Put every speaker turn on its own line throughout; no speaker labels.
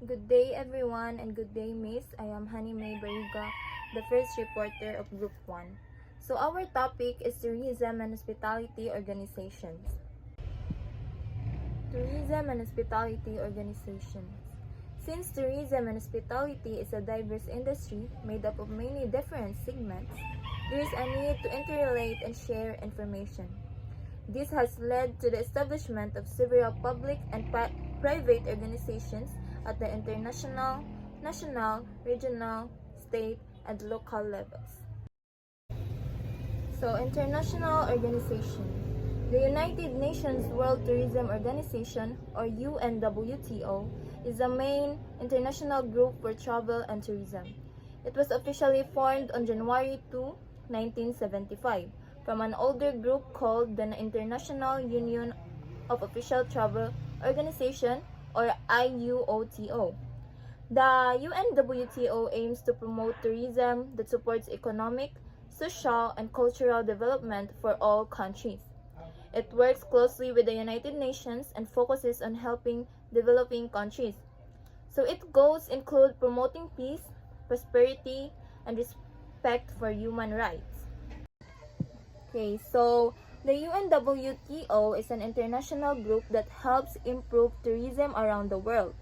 Good day everyone and good day Miss. I am Honey May Bariga, the first reporter of Group 1. So our topic is tourism and hospitality organizations. Tourism and hospitality organizations. Since tourism and hospitality is a diverse industry made up of many different segments, there is a need to interrelate and share information. This has led to the establishment of several public and private organizations at the international, national, regional, state, and local levels. So, international organization. The United Nations World Tourism Organization, or UNWTO, is the main international group for travel and tourism. It was officially formed on January 2, 1975, from an older group called the International Union of Official Travel Organization, or IUOTO. The UNWTO aims to promote tourism that supports economic, social, and cultural development for all countries. It works closely with the United Nations and focuses on helping developing countries. So its goals include promoting peace, prosperity, and respect for human rights. Okay, so the UNWTO is an international group that helps improve tourism around the world.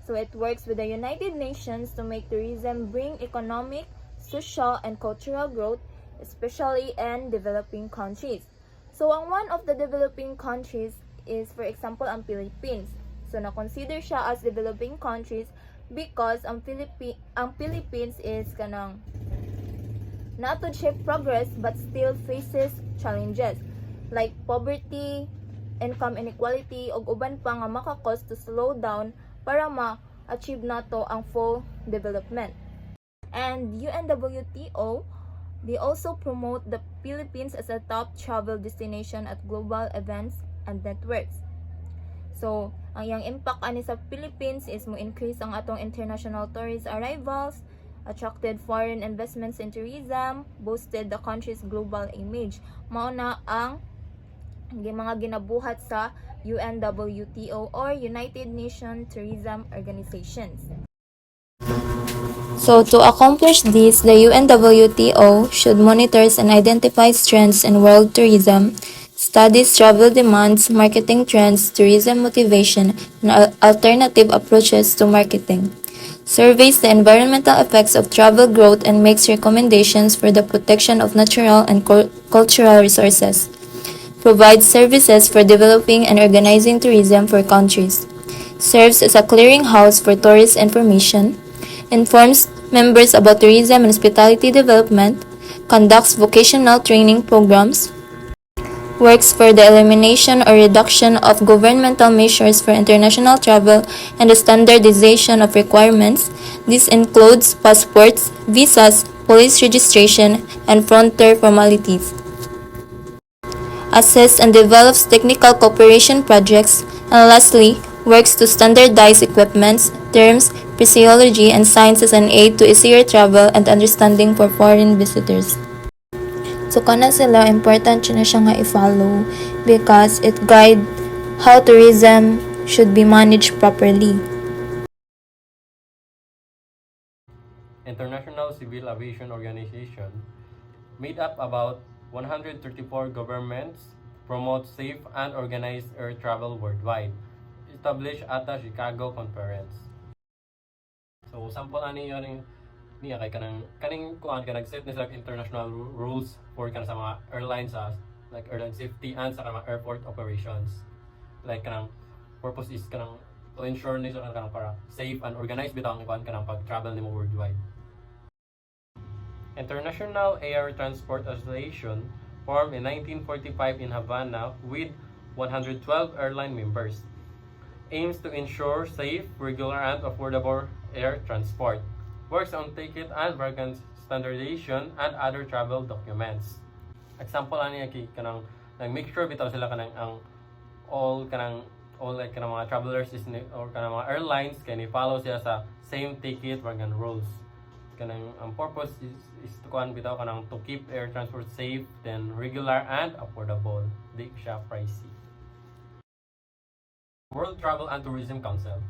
So it works with the United Nations to make tourism bring economic, social, and cultural growth, especially in developing countries. So ang one of the developing countries is, for example, ang Philippines. So na-consider siya as developing countries because ang Philippines is kanang not to achieve progress but still faces challenges like poverty, income inequality, ug uban pa nga makakos to slow down para ma-achieve nato ang full development. And UNWTO, they also promote the Philippines as a top travel destination at global events and networks. So, ang iyang impact ani sa Philippines is mo increase ang atong international tourist arrivals, attracted foreign investments in tourism, boosted the country's global image. Mao na ang mga ginabuhat sa UNWTO or United Nations Tourism Organizations.
So to accomplish this, the UNWTO should monitor and identify trends in world tourism, studies travel demands, marketing trends, tourism motivation, and alternative approaches to marketing, surveys the environmental effects of travel growth and makes recommendations for the protection of natural and cultural resources, provides services for developing and organizing tourism for countries, serves as a clearinghouse for tourist information, informs members about tourism and hospitality development, conducts vocational training programs, works for the elimination or reduction of governmental measures for international travel and the standardization of requirements. This includes passports, visas, police registration, and frontier formalities. Assess and develops technical cooperation projects, and lastly, works to standardize equipments, terms, physiology, and science as an aid to easier travel and understanding for foreign visitors. So kana sila, important na siya nga i-follow because it guide how tourism should be managed properly.
International Civil Aviation Organization, made up about 134 governments, promotes safe and organized air travel worldwide, established at the Chicago Conference. So, sample ani yun niya kay kaning kuan ka nag-set na sila international rules for kana sa mga airlines like airline safety and sa mga airport operations. Like kanang purpose is kanang to ensure nila kanang para safe and organized bitaw ang kuan kanang pag-travel nimo worldwide. International Air Transport Association formed in 1945 in Havana with 112 airline members. Aims to ensure safe, regular, and affordable air transport. Works on ticket and bargain standardization and other travel documents. Example ani kanang nag-make sure bitaw sila kanang ang all like kanang mga travelers is or kanang mga airlines kay ni follow siya sa same ticket bargain rules. Kanang ang purpose is to kuan bitaw kanang to keep air transport safe, then regular and affordable. Di siya pricey. World Travel and Tourism Council.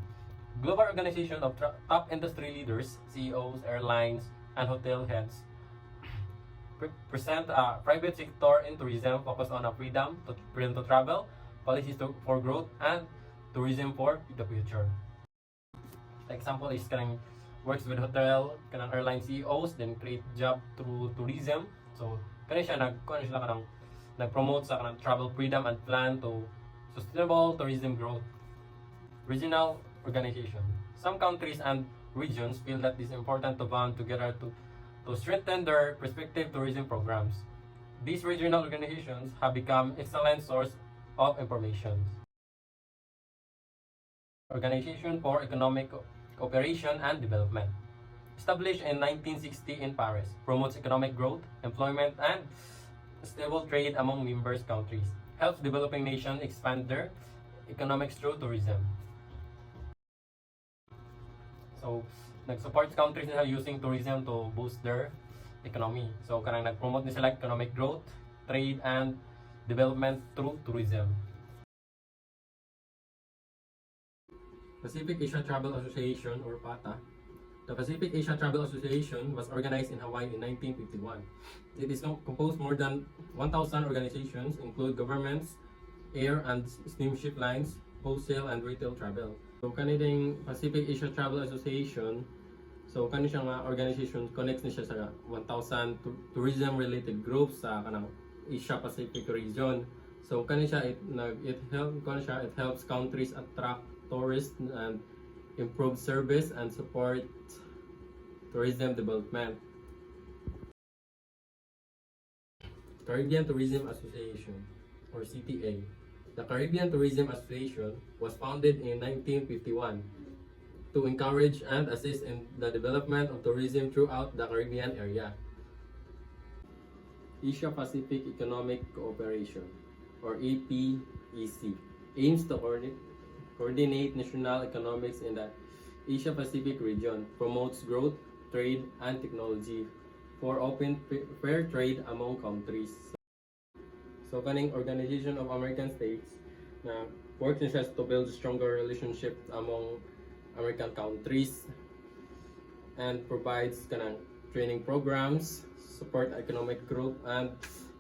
Global organization of top industry leaders, CEOs, airlines, and hotel heads present a private sector in tourism focused on a freedom to travel, policies for growth, and tourism for the future. Example is kanang works with hotel, kanang airline CEOs, then create job through tourism. So kanang siya nag-promote sa kanang travel freedom and plan to sustainable tourism growth. Regional organization. Some countries and regions feel that it is important to band together to strengthen their respective tourism programs. These regional organizations have become excellent source of information. Organization for Economic Cooperation and Development. Established in 1960 in Paris, promotes economic growth, employment, and stable trade among members countries. Helps developing nations expand their economics through tourism. So, nag-support countries nila using tourism to boost their economy. So, kanang nag-promote nila economic growth, trade, and development through tourism. Pacific Asia Travel Association, or PATA. The Pacific Asia Travel Association was organized in Hawaii in 1951. It is composed more than 1,000 organizations, include governments, air and steamship lines, wholesale and retail travel. So kaniding Pacific Asia Travel Association, so kani siya nga organization connects ni siya sa 1,000 tourism related groups sa kanang Asia Pacific region. So kani siya it helps countries attract tourists and improve service and support tourism development. Caribbean Tourism Association, or CTA. The Caribbean Tourism Association was founded in 1951 to encourage and assist in the development of tourism throughout the Caribbean area. Asia Pacific Economic Cooperation, or APEC, aims to coordinate national economics in the Asia Pacific region, promotes growth, trade, and technology for open fair trade among countries. So kaning Organization of American States na works na siya to build stronger relationship among American countries and provides kanang training programs, support economic growth, and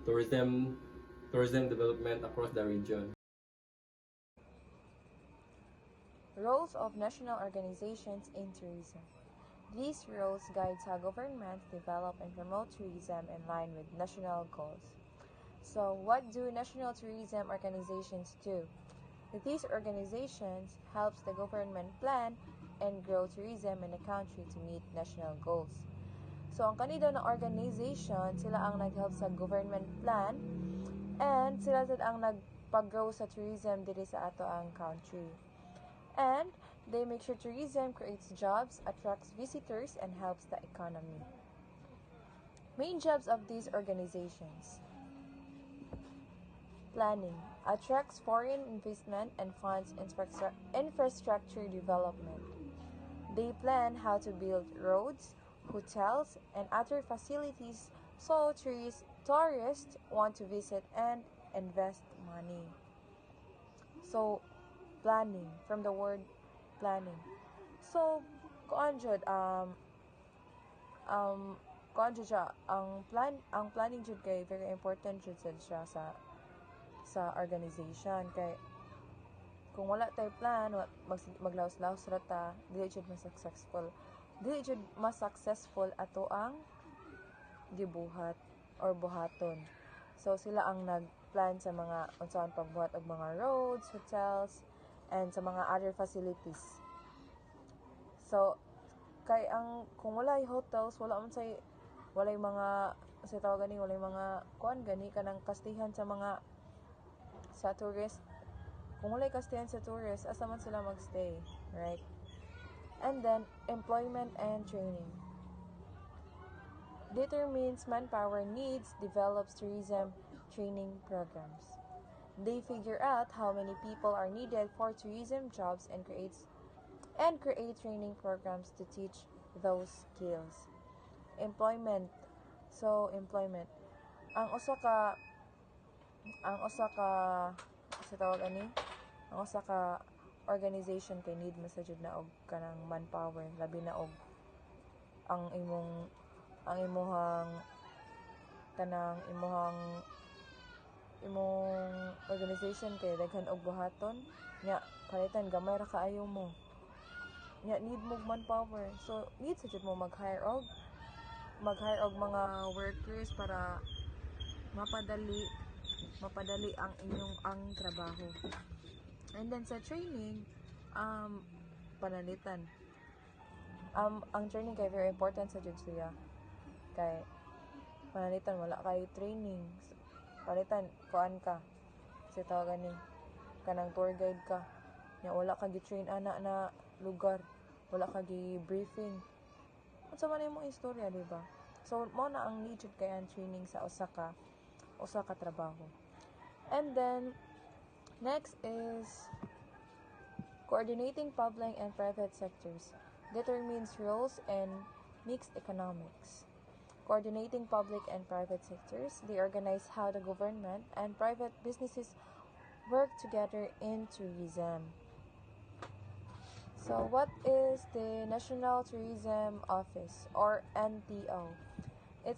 tourism development across the region.
Roles of national organizations in tourism. These roles guide how governments develop and promote tourism in line with national goals. So, what do national tourism organizations do? These organizations helps the government plan and grow tourism in a country to meet national goals. So, ang kanido na organization, sila ang nag-help sa government plan and sila sad ang nagpag-grow sa tourism diri sa ato ang country. And they make sure tourism creates jobs, attracts visitors, and helps the economy. Main jobs of these organizations. Planning attracts foreign investment and funds infrastructure development. They plan how to build roads, hotels, and other facilities so tourists want to visit and invest money. So, planning, from the word planning. So, kuan jud siya ang planning jud kay very important jud siya sa organization kay kung wala tay plan maglaos-laos ra ta dili jud mas successful ato ang gibuhat or buhaton. So sila ang nagplan sa mga unsaon pagbuhat og mga roads, hotels, and sa mga other facilities. So kay kung walay hotels, walay mga sa tawag gani walay mga kuan gani kanang kastihan sa tourist. Kung walay kastihan sa tourist, asa man sila magstay, right? And then employment and training. Determines manpower needs, develops tourism training programs. They figure out how many people are needed for tourism jobs and create training programs to teach those skills. Employment. So, employment. Ang usa ka
organization kay need masajud na og kanang manpower, labi na og ang imuhang kanang imong organization kay daghan og buhaton nya kalitan gamay ra kaayo mo nya need mo manpower, so need sa mo mag-hire og mga workers para mapadali ang inyong trabaho. And then sa training, panalitan, ang training kay very important sa jud siya kay panalitan wala kay training, palitan kuan ka kasi tawagan ni kanang tour guide ka nya wala ka gi-train ana na lugar, wala ka gi-briefing, unsa man imong istorya, di ba? So mo na ang need jud kay ang training sa usa ka trabaho. And then next is coordinating public and private sectors determines roles and mixed economics. Coordinating public and private sectors, they organize how the government and private businesses work together in tourism. So what is the National Tourism Office or NTO? It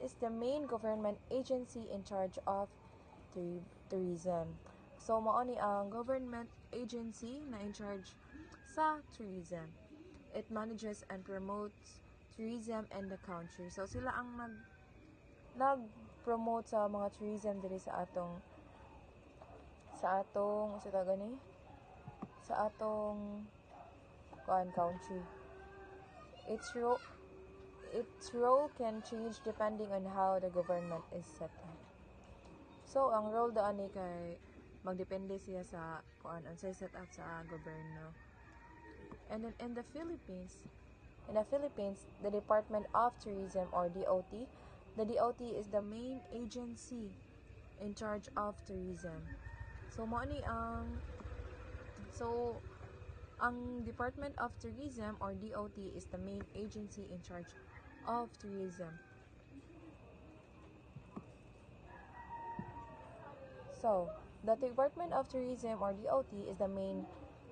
is the main government agency in charge of tourism. So mao ni ang government agency na in charge sa tourism. It manages and promotes tourism in the country. So sila ang nag-promote sa mga tourism diri sa atong sa atong country. Its role can change depending on how the government is set up. So ang role daan ni kay magdepende siya sa unsay set up sa gobyerno. And then in the Philippines, the Department of Tourism or DOT, the DOT is the main agency in charge of tourism. So ang Department of Tourism or DOT is the main agency in charge of tourism. So, the Department of Tourism or DOT is the main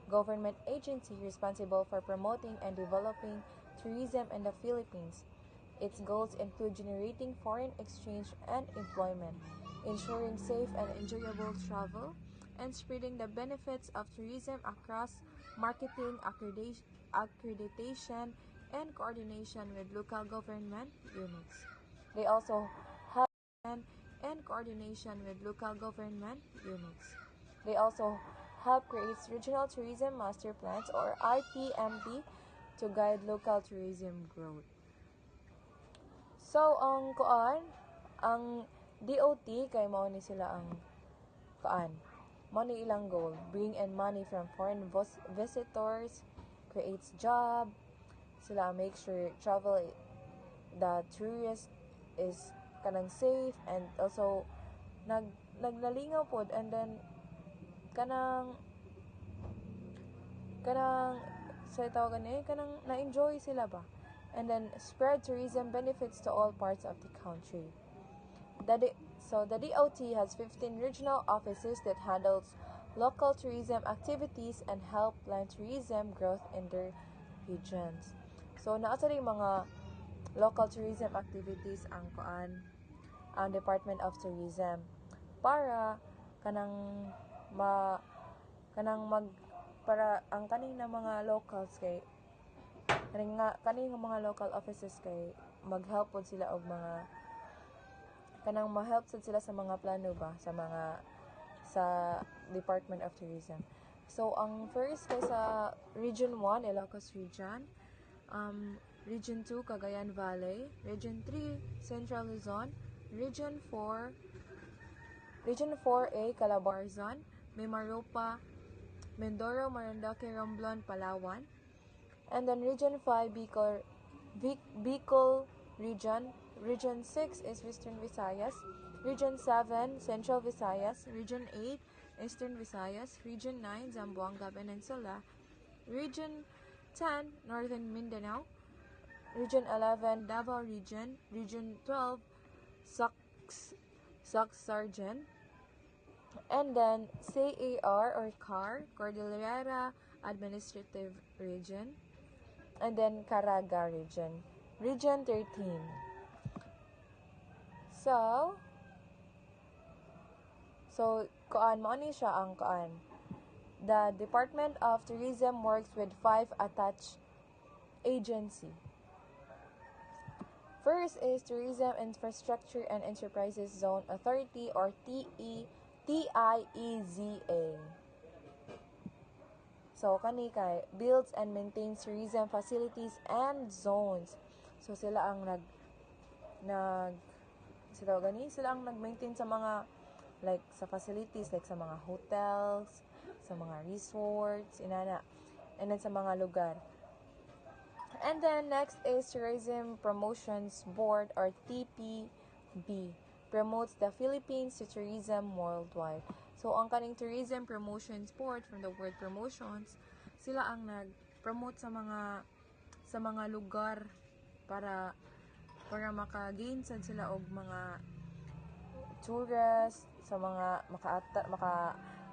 government agency responsible for promoting and developing tourism in the Philippines. Its goals include generating foreign exchange and employment, ensuring safe and enjoyable travel, and spreading the benefits of tourism across marketing, accreditation, and coordination with local government units. They also help and coordination with local government units. They also help create regional tourism master plans or RTMP to guide local tourism growth. So ang DOT kay mao ni sila ang mao ni ilang goal, bring in money from foreign visitors, creates job, sila make sure the tourist is kanang safe, and also naglalingaw pod, and then kanang sa tawagan kanang na-enjoy sila ba, and then spread tourism benefits to all parts of the country. So the DOT has 15 regional offices that handles local tourism activities and help plan tourism growth in their regions. So naa sa mga local tourism activities ang Department of Tourism para para ang kaning na mga locals kay kaning mga local offices kay mag-help pod sila og mga ma-help sila sa mga plano ba sa Department of Tourism. So ang first kay sa Region 1 Ilocos Region, Region 2 Cagayan Valley, Region 3 Central Luzon, Region 4A Calabarzon, Mimaropa, Mindoro, Marinduque, Romblon, Palawan, and then Region 5 Bicol Region. Region 6 is Western Visayas, Region 7 Central Visayas, Region 8 Eastern Visayas, Region 9 Zamboanga Peninsula, Region 10 Northern Mindanao, Region 11 Davao Region, Region 12 Sargen, And then CAR or CAR, Cordillera Administrative Region. And then Caraga Region, Region 13. So kuan mo ni siya ang kuan. The Department of Tourism works with 5 attached agency. First is Tourism Infrastructure and Enterprises Zone Authority or TIEZA. So kani kay builds and maintains tourism facilities and zones. So sila ang sila ang nag-maintain sa mga like sa facilities like sa mga hotels, sa mga resorts, inana. And then sa mga lugar. And then next is Tourism Promotions Board or TPB. Promotes the Philippines to tourism worldwide. So ang kaning Tourism Promotions Board, from the word promotions, sila ang nag-promote sa mga lugar para maka-gain sad sila og mga tourists, sa mga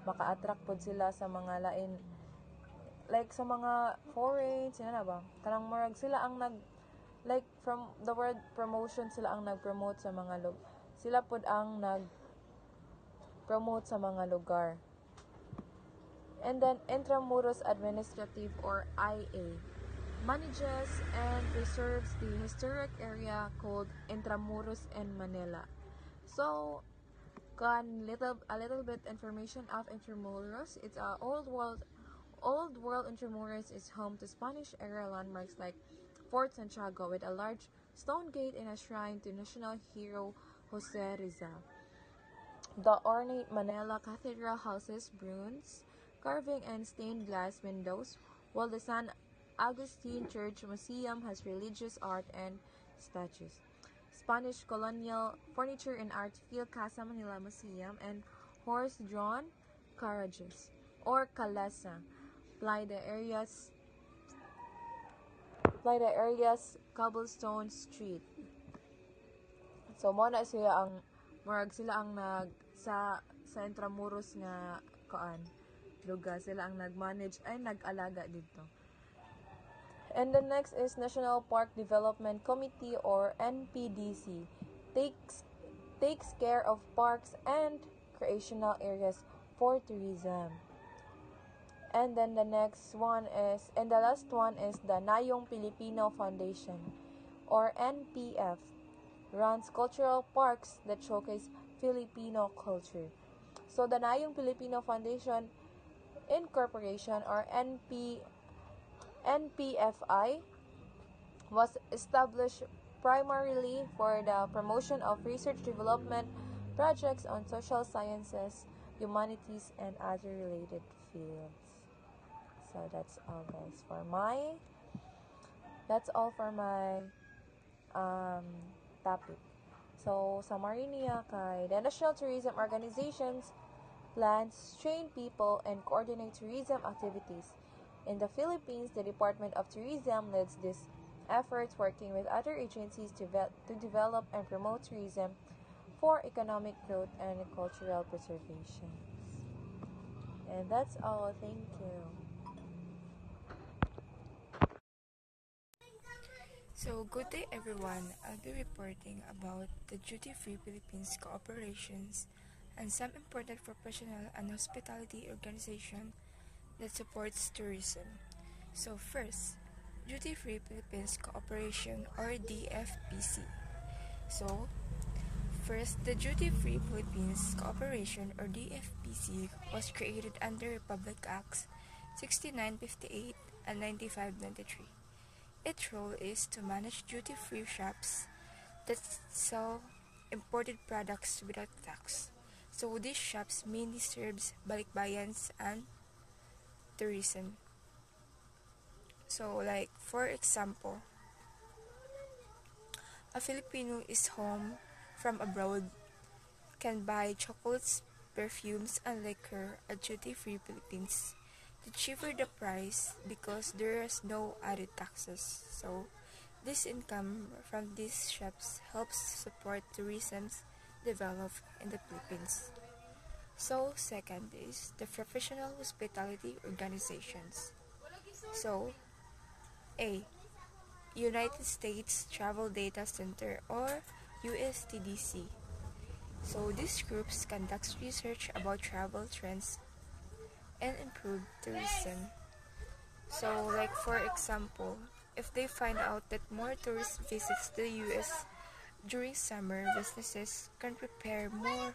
maka-attract pod sila sa mga lain like sa mga foreign, sila na ba? Kanang murag sila ang like from the word promotion, sila ang nag-promote sa mga sila pod ang nag-promote sa mga lugar. And then Intramuros Administrative or IA manages and preserves the historic area called Intramuros in Manila. So a little bit information of Intramuros. It's a old world Intramuros is home to Spanish era landmarks like Fort Santiago with a large stone gate and a shrine to national hero Jose Rizal. The ornate Manila Cathedral houses bronze carving and stained glass windows, while the San Agustin Church Museum has religious art and statues. Spanish colonial furniture and art fill Casa Manila Museum, and horse-drawn carriages or kalesa ply the area's cobblestone street. So mo na sila ang sila ang sa Intramuros nga lugar, sila ang nag-manage ay nag-alaga dito. And the next is National Park Development Committee or NPDC. Takes care of parks and recreational areas for tourism. And then the last one is the Nayong Pilipino Foundation or NPF. Runs cultural parks that showcase Filipino culture. So the Nayong Filipino Foundation Incorporation or NPFI was established primarily for the promotion of research development projects on social sciences, humanities, and other related fields. So that's all guys that's all for my topic. So, summary niya kay the National Tourism Organizations plans, train people, and coordinate tourism activities. In the Philippines, the Department of Tourism leads these efforts working with other agencies to develop and promote tourism for economic growth and cultural preservation. And that's all. Thank you.
So, good day everyone. I'll be reporting about the Duty Free Philippines Cooperations and some important professional and hospitality organization that supports tourism. So first, Duty Free Philippines Cooperation or DFPC. So, first, the Duty Free Philippines Cooperation or DFPC was created under Republic Acts 6958 and 9593. Its role is to manage duty-free shops that sell imported products without tax. So these shops mainly serves balikbayans and tourism. So like for example, a Filipino is home from abroad can buy chocolates, perfumes, and liquor at duty-free Philippines. The cheaper the price because there is no added taxes. So this income from these shops helps support tourism's development in the Philippines. So second is the professional hospitality organizations. So A. United States Travel Data Center or USTDC. So these groups conduct research about travel trends and improve tourism. So like for example, if they find out that more tourists visits the US during summer, businesses can prepare more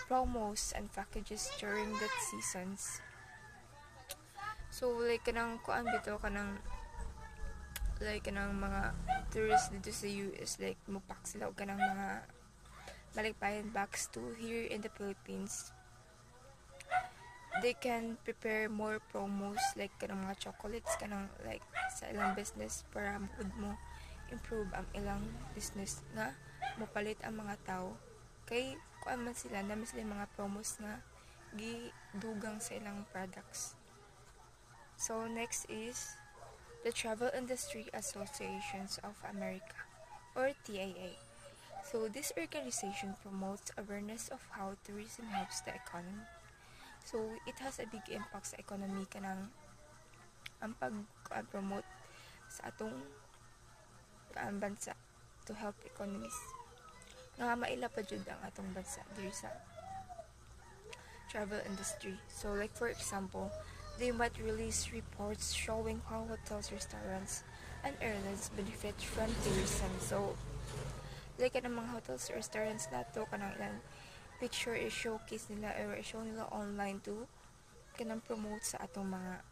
promos and packages during that seasons. So like kanang kuan bitaw kanang like kanang mga tourists dito sa US like mupak sila og kanang mga maligpayan bags to here in the Philippines. They can prepare more promos like kanang mga chocolates kanang like sa ilang business para mapud mo improve ang ilang business nga mopalit ang mga tao kay kuan man sila na sila mga promos nga gidugang sa ilang products. So next is the Travel Industry Associations of America or TIA. So this organization promotes awareness of how tourism helps the economy. So it has a big impact sa economy kanang ang pag-promote sa atong bansa to help economies. Nga maila pa jud ang atong bansa diri sa travel industry. So like for example, they might release reports showing how hotels, restaurants, and airlines benefit from tourism. So like kanang mga hotels, restaurants nato kanang ilang picture i-showcase nila or i-show nila online to kanang promote sa atong mga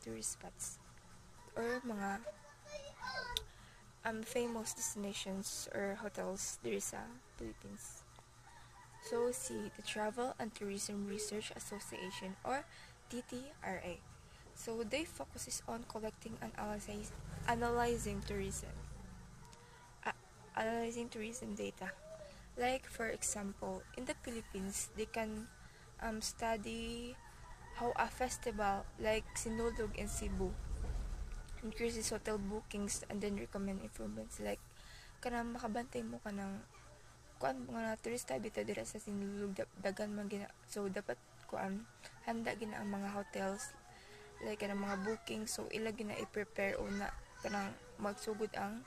tourist spots or mga famous destinations or hotels diri sa Philippines. So C, the Travel and Tourism Research Association or TTRA. So they focuses on collecting and analyzing tourism data. Like for example, in the Philippines, they can study how a festival like Sinulog in Cebu increases hotel bookings and then recommend improvements like kanang makabantay mo kanang kuan mga turista bitaw dira sa Sinulog dagan man gina so dapat kuan handa gina ang mga hotels like kanang mga booking so ila gina i-prepare una kanang magsugod ang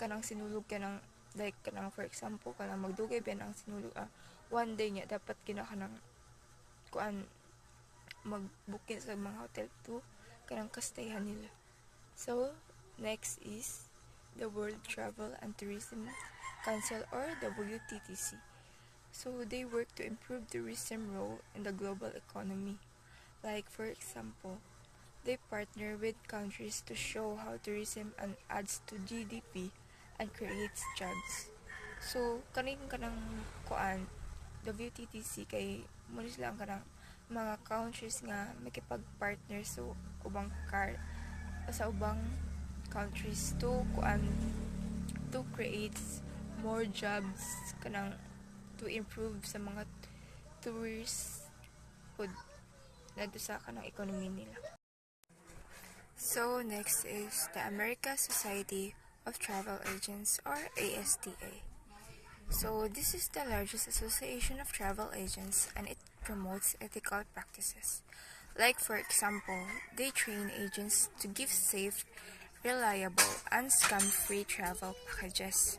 kanang Sinulog kanang like kanang for example kanang magdugay ben ang Sinulog one day niya dapat gina kanang kuan mag-booking sa mga hotel to kanang kastayhan nila. So next is the World Travel and Tourism Council or WTTC. So they work to improve tourism role in the global economy. Like for example, they partner with countries to show how tourism adds to GDP and creates jobs. So kanang kuan WTTC kay mo sila ang kanang mga countries nga makipag-partner so ubang sa ubang countries to kuan to create more jobs kanang to improve sa mga tourists pud nadto sa kanang economy nila. So next is the American Society of Travel Agents or ASTA. So this is the largest association of travel agents and it promotes ethical practices. Like for example, they train agents to give safe, reliable, and scam-free travel packages.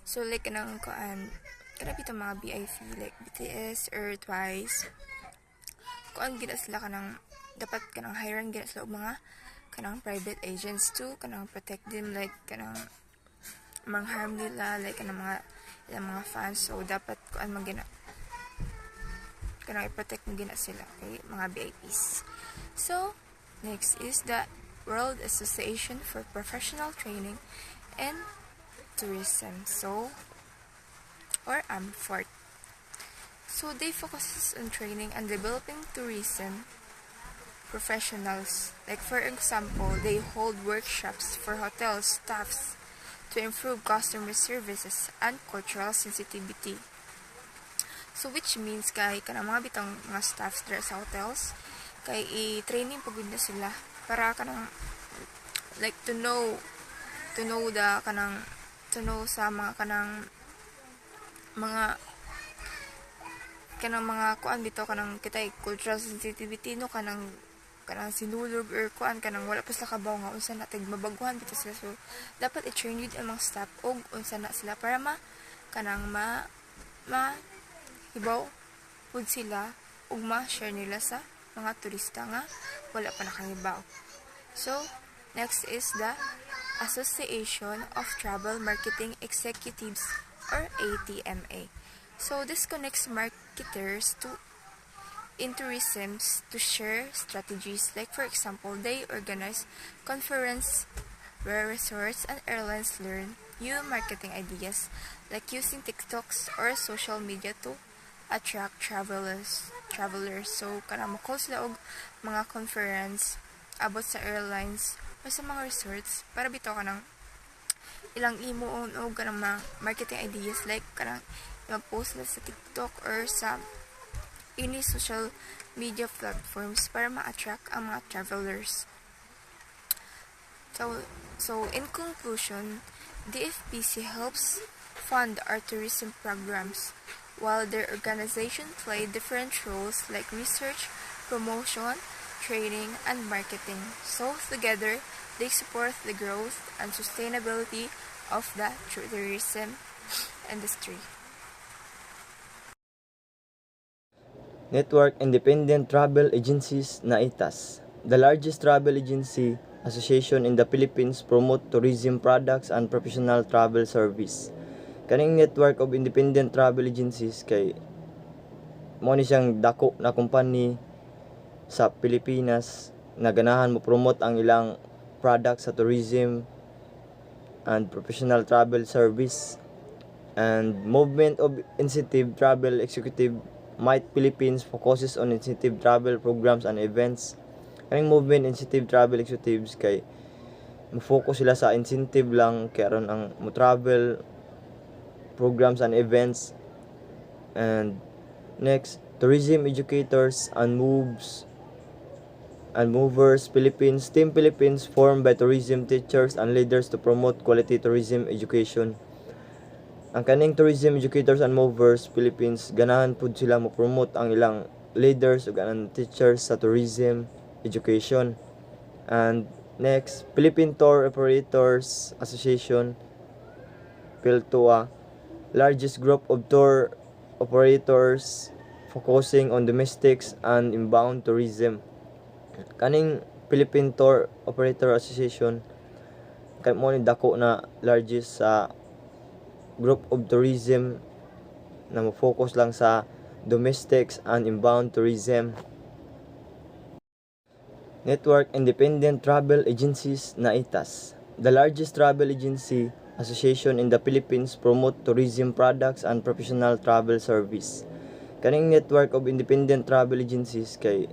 So like kanang kuan bitaw mga BIP like BTS or Twice. Kuan gina sila kanang dapat kanang hiring gina sila og mga kanang private agents to kanang protect them like kanang mangharm nila like kanang mga ilang mga fans so dapat kuan magina kanang i-protect mo gina sila okay mga VIPs. So next is the World Association for Professional Training and Tourism or AMFORT. So they focus on training and developing tourism professionals. Like for example, they hold workshops for hotel staffs to improve customer services and cultural sensitivity. So which means kay kanang mga bitang mga staffs dira sa hotels kay i-training pagud na sila para kanang like to know sa mga kanang mga kanang mga kuan bitaw kanang kitay cultural sensitivity no kanang sinulog or kuan kanang wala pa sila kabaw nga unsa na tag mabaguhan bitaw sila, so dapat i-train yun ang mga staff og unsa na sila para kanang hibaw pud sila ug ma-share nila sa mga turista nga wala pa nakahibaw. So next is the Association of Travel Marketing Executives or ATMA. So this connects marketers in tourism to share strategies. Like for example, they organize conference where resorts and airlines learn new marketing ideas, like using TikToks or social media to attract travelers. So kanang mo-call sila og mga conference abot sa airlines o sa mga resorts para bitaw kanang ilang imuon o kanang mga marketing ideas, like kanang i-post sila sa TikTok or sa any social media platforms para ma-attract ang mga travelers. So in conclusion, DFPC helps fund our tourism programs, while their organization play different roles like research, promotion, training, and marketing. So together, they support the growth and sustainability of the tourism industry.
Network Independent Travel Agencies na ITAS, the largest travel agency association in the Philippines, promote tourism products and professional travel service. Kaning network of independent travel agencies kay mo ni siyang dako na company sa Pilipinas na ganahan mo promote ang ilang products sa tourism and professional travel service. And movement of incentive travel executive Might Philippines focuses on incentive travel programs and events. Kaning movement incentive travel executives kay mo-focus sila sa incentive lang kay aron ang mo travel programs and events. And next, tourism educators and movers Philippines, Team Philippines, formed by tourism teachers and leaders to promote quality tourism education. Ang kaning tourism educators and movers Philippines, ganahan pud sila mo promote ang ilang leaders ug ang teachers sa tourism education. And next, Philippine Tour Operators Association, PhilToa, largest group of tour operators focusing on domestics and inbound tourism. Kaning Philippine Tour Operator Association kay mo ni dako na largest sa group of tourism na mo-focus lang sa domestics and inbound tourism. Network Independent Travel Agencies na ITAS, the largest travel agency association in the Philippines, promote tourism products and professional travel service. Kaning network of independent travel agencies kay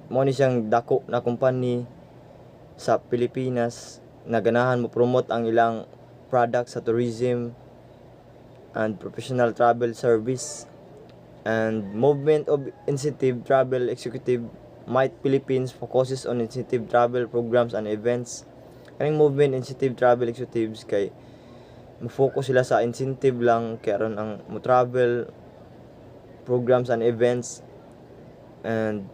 mo ni siyang dako na company sa Pilipinas na ganahan mo promote ang ilang products sa tourism and professional travel service. And movement of incentive travel executive Might Philippines focuses on incentive travel programs and events. Kaning movement incentive travel executives kay mo-focus sila sa incentive lang kay aron ang mo travel programs and events. And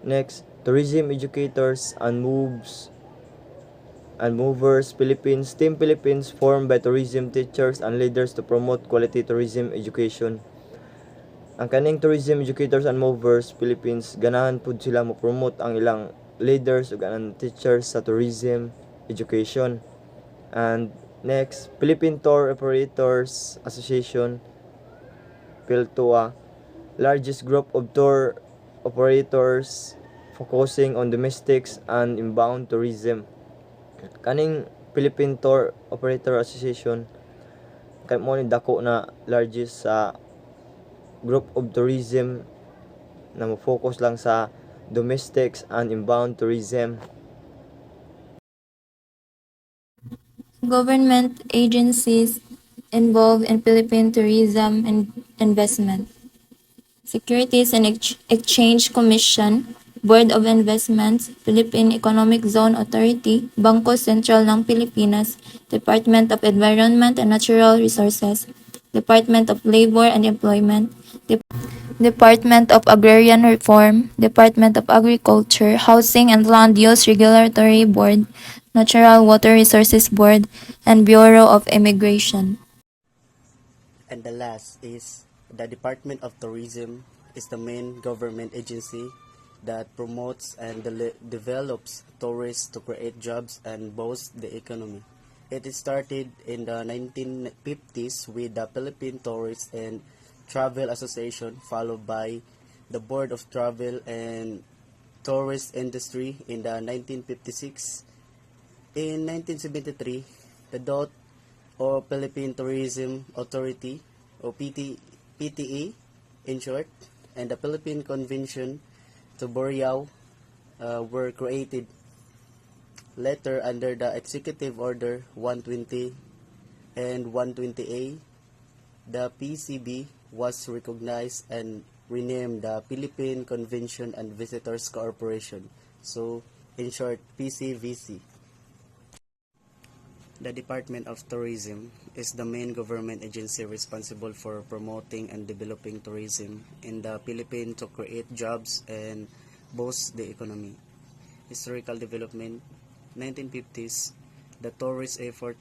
next, tourism educators and movers Philippines, Team Philippines, formed by tourism teachers and leaders to promote quality tourism education. Ang kaning tourism educators and movers Philippines, ganahan pud sila mo promote ang ilang leaders ug ang teachers sa tourism education. And next, Philippine Tour Operators Association, PhilToa, largest group of tour operators focusing on domestics and inbound tourism. Kaning Philippine Tour Operator Association kay mo ni dako na largest sa group of tourism na mo-focus lang sa domestics and inbound tourism.
Government agencies involved in Philippine tourism and investment. Securities and Exchange Commission, Board of Investments, Philippine Economic Zone Authority, Bangko Sentral ng Pilipinas, Department of Environment and Natural Resources, Department of Labor and Employment, Department of Agrarian Reform, Department of Agriculture, Housing and Land Use Regulatory Board, Natural Water Resources Board, and Bureau of Immigration.
And the last is the Department of Tourism is the main government agency that promotes and develops tourists to create jobs and boost the economy. It started in the 1950s with the Philippine Tourist and Travel Association, followed by the Board of Travel and Tourist Industry in the 1956. In 1973, the DOT or Philippine Tourism Authority or PTE in short, and the Philippine Convention to Boreal were created. Later, under the Executive Order 120 and 120A, the PCB was recognized and renamed the Philippine Convention and Visitors Corporation. So, in short, PCVC. The Department of Tourism is the main government agency responsible for promoting and developing tourism in the Philippines to create jobs and boost the economy. Historical development, 1950s, the tourist effort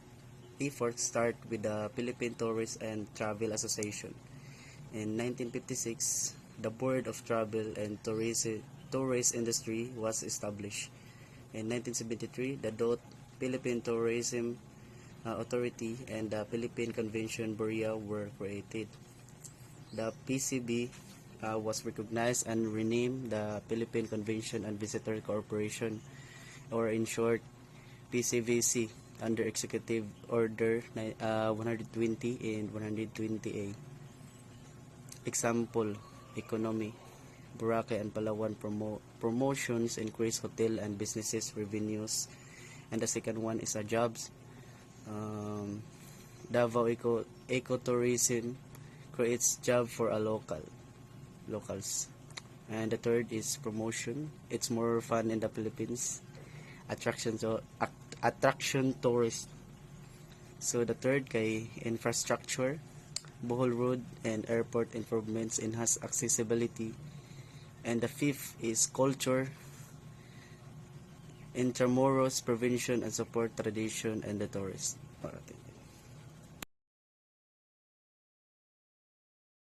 start with the Philippine Tourist and Travel Association. In 1956, the Board of Travel and Tourist Industry was established. In 1973, the DOT, Philippine Tourism Authority, and the Philippine Convention Bureau were created. The PCB was recognized and renamed the Philippine Convention and Visitor Corporation, or in short, PCVC, under Executive Order 120 and 120A. Example, economy. Boracay and Palawan promotions increase hotel and businesses revenues. And the second one is jobs. Davao Ecotourism creates job for locals. And the third is promotion. It's more fun in the Philippines. Attraction tourist. So the third kay infrastructure. Bohol Road and airport improvements enhance accessibility. And the fifth is culture. Intramuros prevention and support tradition and the tourist.